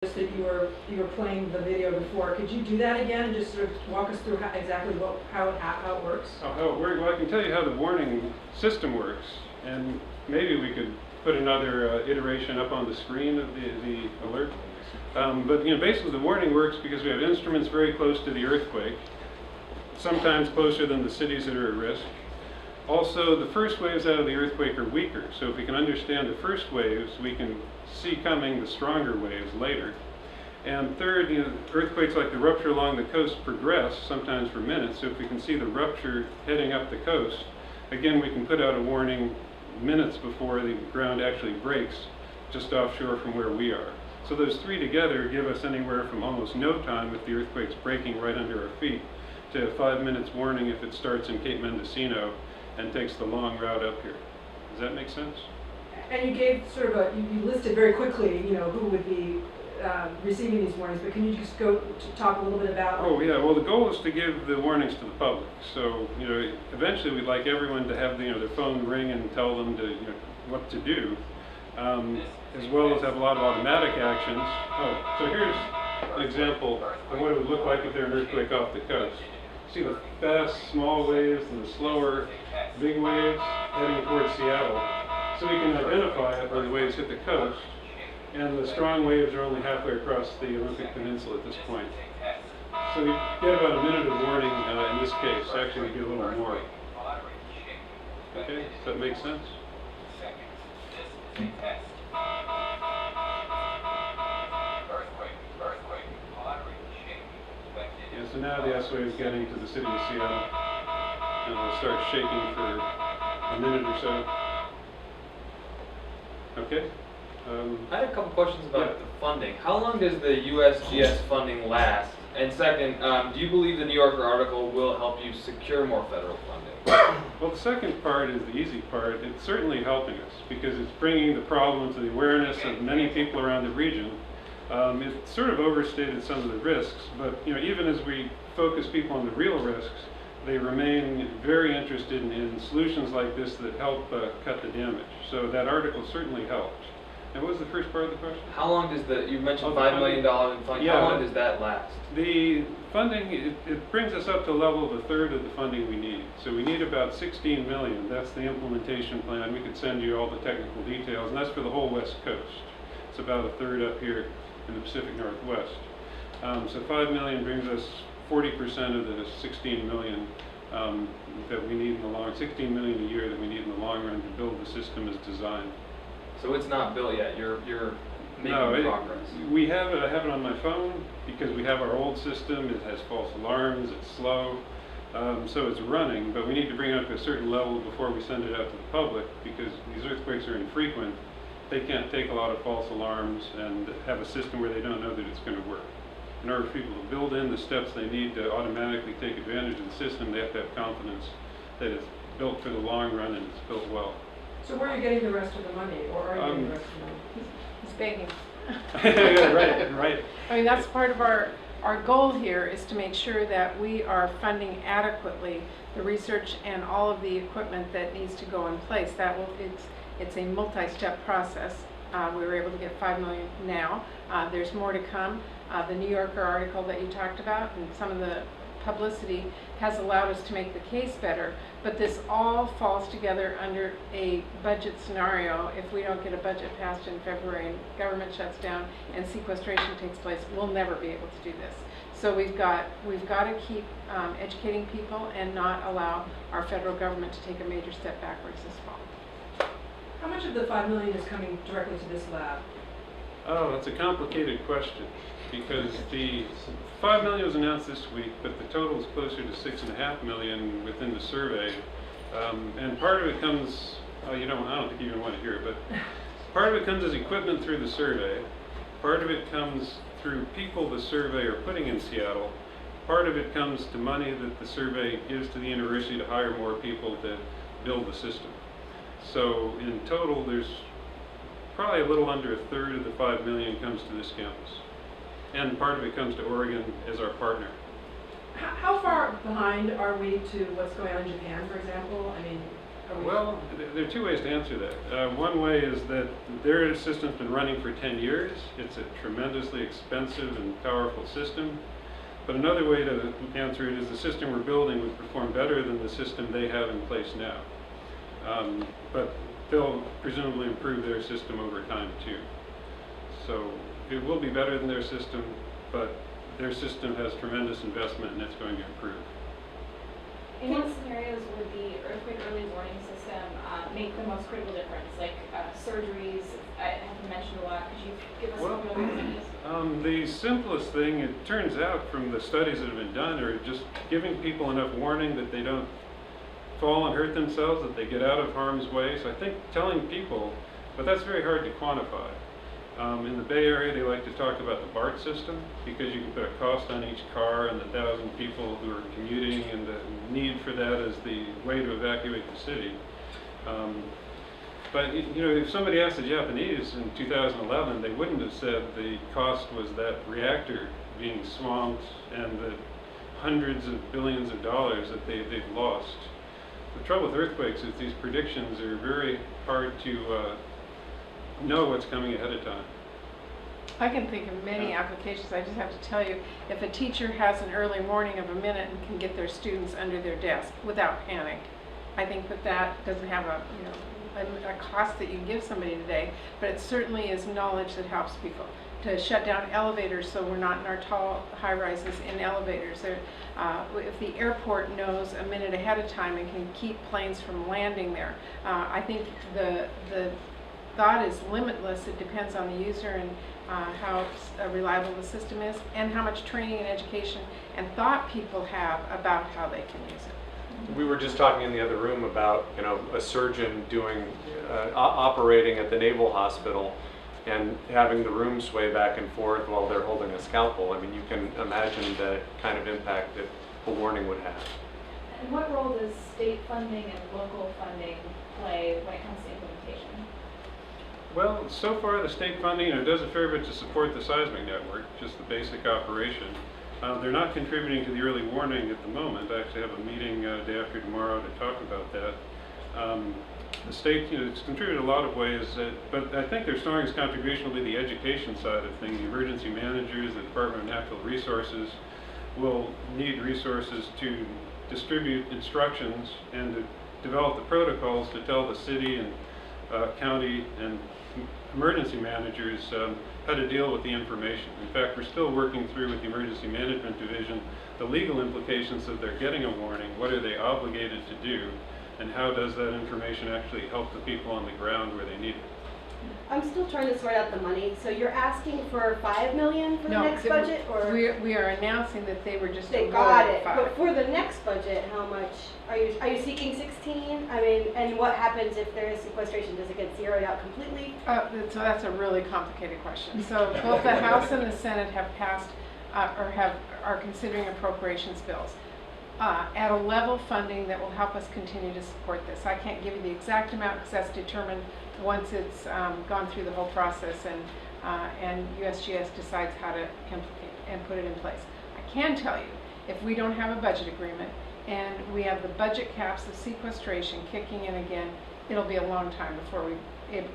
that you were playing the video before. Could you do that again? Just sort of walk us through how it works. Oh, how it works? Well, I can tell you how the warning system works, and maybe we could put another iteration up on the screen of the alert. But basically the warning works because we have instruments very close to the earthquake, sometimes closer than the cities that are at risk. Also, the first waves out of the earthquake are weaker, so if we can understand the first waves, we can see coming the stronger waves later. And third, earthquakes like the rupture along the coast progress, sometimes for minutes, so if we can see the rupture heading up the coast, again we can put out a warning minutes before the ground actually breaks just offshore from where we are. So those three together give us anywhere from almost no time if the earthquake's breaking right under our feet to 5 minutes warning if it starts in Cape Mendocino and takes the long route up here. Does that make sense? And you gave sort of you listed very quickly, who would be receiving these warnings, but can you just go to talk a little bit about? Oh yeah, well the goal is to give the warnings to the public. So, eventually we'd like everyone to have their phone ring and tell them to, what to do, as well as have a lot of automatic actions. Oh, so here's an example of what it would look like if there were an earthquake off the coast. See the fast, small waves and the slower, big waves heading towards Seattle. So we can identify it when the waves hit the coast, and the strong waves are only halfway across the Olympic Peninsula at this point. So we get about a minute of warning in this case. Actually, we get a little more. Okay, does that make sense? Yeah, so now the S wave is getting to the city of Seattle, and it'll start shaking for a minute or so. Okay. I had a couple questions about the funding. How long does the USGS funding last? And second, do you believe the New Yorker article will help you secure more federal funding? Well, the second part is the easy part. It's certainly helping us because it's bringing the problem to the awareness of many people around the region. It sort of overstated some of the risks, but even as we focus people on the real risks, they remain very interested in solutions like this that help cut the damage. So that article certainly helped. And what was the first part of the question? How long does you mentioned $5 million in funding, yeah, how long does that last? The funding, it brings us up to a level of a third of the funding we need. So we need about $16 million. That's the implementation plan. We could send you all the technical details, and that's for the whole West Coast. It's about a third up here in the Pacific Northwest. So $5 million brings us 40% of the $16 million that we need in the $16 million a year that we need in the long run to build the system as designed. So it's not built yet. You're making progress. We have it. I have it on my phone because we have our old system. It has false alarms. It's slow, so it's running. But we need to bring it up to a certain level before we send it out to the public because these earthquakes are infrequent. They can't take a lot of false alarms and have a system where they don't know that it's going to work. In order for people to build in the steps they need to automatically take advantage of the system, they have to have confidence that it's built for the long run and it's built well. So where are you getting the rest of the money, or are you getting the rest of the money? He's begging. Yeah, right. I mean, that's part of our goal here is to make sure that we are funding adequately the research and all of the equipment that needs to go in place. It's a multi-step process. We were able to get $5 million now. There's more to come. The New Yorker article that you talked about and some of the publicity has allowed us to make the case better, but this all falls together under a budget scenario. If we don't get a budget passed in February and government shuts down and sequestration takes place, we'll never be able to do this. So we've got to keep educating people and not allow our federal government to take a major step backwards this fall. How much of the $5 million is coming directly to this lab? Oh, that's a complicated question because the $5 million was announced this week, but the total is closer to $6.5 million within the survey. And part of it comes, I don't think you even want to hear it, but part of it comes as equipment through the survey. Part of it comes through people the survey are putting in Seattle. Part of it comes to money that the survey gives to the university to hire more people to build the system. So in total, there's probably a little under a third of the $5 million comes to this campus. And part of it comes to Oregon as our partner. How far behind are we to what's going on in Japan, for example? I mean, Are we- Well, there are two ways to answer that. One way is that their system's been running for 10 years. It's a tremendously expensive and powerful system. But another way to answer it is the system we're building would perform better than the system they have in place now. But they'll presumably improve their system over time too. So it will be better than their system, but their system has tremendous investment and it's going to improve. In what scenarios would the earthquake early warning system make the most critical difference? Like surgeries, I haven't mentioned a lot. Could you give us Well, some real examples? The simplest thing, it turns out from the studies that have been done, are just giving people enough warning that they don't fall and hurt themselves, that they get out of harm's way. So I think telling people, but that's very hard to quantify. In the Bay Area, they like to talk about the BART system because you can put a cost on each car and the 1,000 people who are commuting, and the need for that as the way to evacuate the city. But you know, if somebody asked the Japanese in 2011, they wouldn't have said the cost was that reactor being swamped and the hundreds of billions of dollars that they've lost. The trouble with earthquakes is these predictions are very hard to know what's coming ahead of time. I can think of many applications. I just have to tell you, if a teacher has an early warning of a minute and can get their students under their desk without panic, I think that that doesn't have a, you know, a cost that you give somebody today, but it certainly is knowledge that helps people. To shut down elevators so we're not in our tall high rises in elevators. If the airport knows a minute ahead of time and can keep planes from landing there, I think the thought is limitless. It depends on the user and how reliable the system is and how much training and education and thought people have about how they can use it. We were just talking in the other room about, you know, a surgeon doing operating at the Naval Hospital and having the room sway back and forth while they're holding a scalpel. I mean, you can imagine the kind of impact that a warning would have. And what role does state funding and local funding play when it comes to implementation? Well, so far the state funding, does a fair bit to support the seismic network, just the basic operation. They're not contributing to the early warning at the moment. I actually have a meeting day after tomorrow to talk about that. The state, it's contributed a lot of ways, but I think their strongest contribution will be the education side of things. The emergency managers, the Department of Natural Resources will need resources to distribute instructions and to develop the protocols to tell the city and county and emergency managers how to deal with the information. In fact, we're still working through with the Emergency Management Division the legal implications of their getting a warning. What are they obligated to do? And how does that information actually help the people on the ground where they need it? I'm still trying to sort out the money. So you're asking for $5 million for the next budget, or We are announcing that they were just they got awarded it? 5. But for the next budget, how much are you seeking? 16? I mean, and what happens if there is sequestration? Does it get zeroed out completely? So that's a really complicated question. So both the House and the Senate have passed are considering appropriations bills at a level funding that will help us continue to support this. I can't give you the exact amount because that's determined once it's gone through the whole process and USGS decides how to implement and put it in place. I can tell you, if we don't have a budget agreement and we have the budget caps of sequestration kicking in again, it'll be a long time before we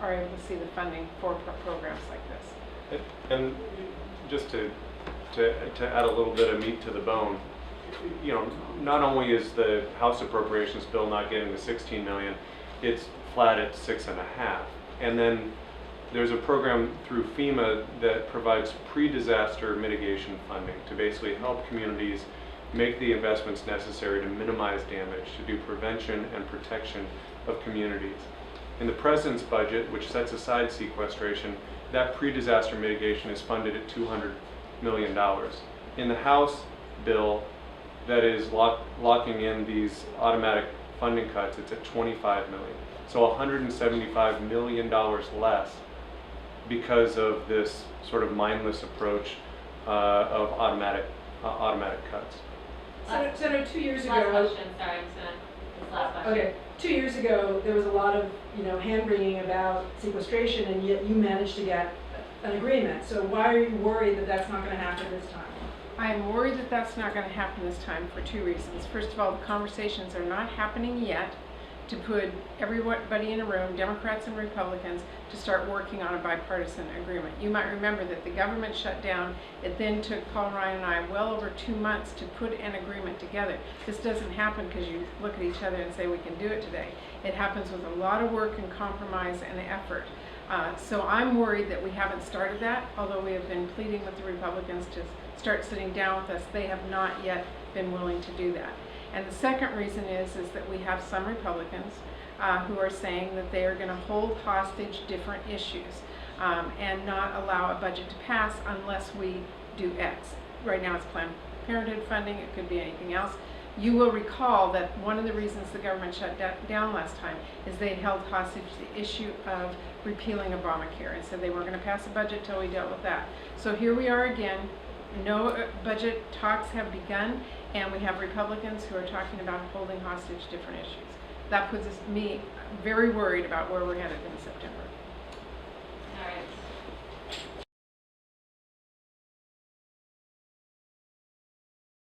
are able to see the funding for programs like this. And just to add a little bit of meat to the bone, not only is the House Appropriations bill not getting the 16 million, it's flat at 6.5. And then there's a program through FEMA that provides pre-disaster mitigation funding to basically help communities make the investments necessary to minimize damage, to do prevention and protection of communities. In the President's budget, which sets aside sequestration, that pre-disaster mitigation is funded at $200 million. In the House bill that is locking in these automatic funding cuts, it's at $25 million. So $175 million less because of this sort of mindless approach of automatic cuts. Senator, 2 years ago. Last question, sorry, I'm just gonna, this last question. Okay, 2 years ago, there was a lot of, hand-wringing about sequestration, and yet you managed to get an agreement. So why are you worried that that's not going to happen this time? I'm worried that that's not going to happen this time for 2 reasons. First of all, the conversations are not happening yet to put everybody in a room, Democrats and Republicans, to start working on a bipartisan agreement. You might remember that the government shut down. It then took Paul Ryan and I well over 2 months to put an agreement together. This doesn't happen because you look at each other and say we can do it today. It happens with a lot of work and compromise and effort. So I'm worried that we haven't started that, although we have been pleading with the Republicans to start sitting down with us. They have not yet been willing to do that. And the second reason is that we have some Republicans who are saying that they are going to hold hostage different issues and not allow a budget to pass unless we do X. Right now it's Planned Parenthood funding, it could be anything else. You will recall that one of the reasons the government shut down last time is they held hostage the issue of repealing Obamacare and said they weren't going to pass a budget till we dealt with that. So here we are again. No budget talks have begun, and we have Republicans who are talking about holding hostage different issues. That puts me very worried about where we're headed in September.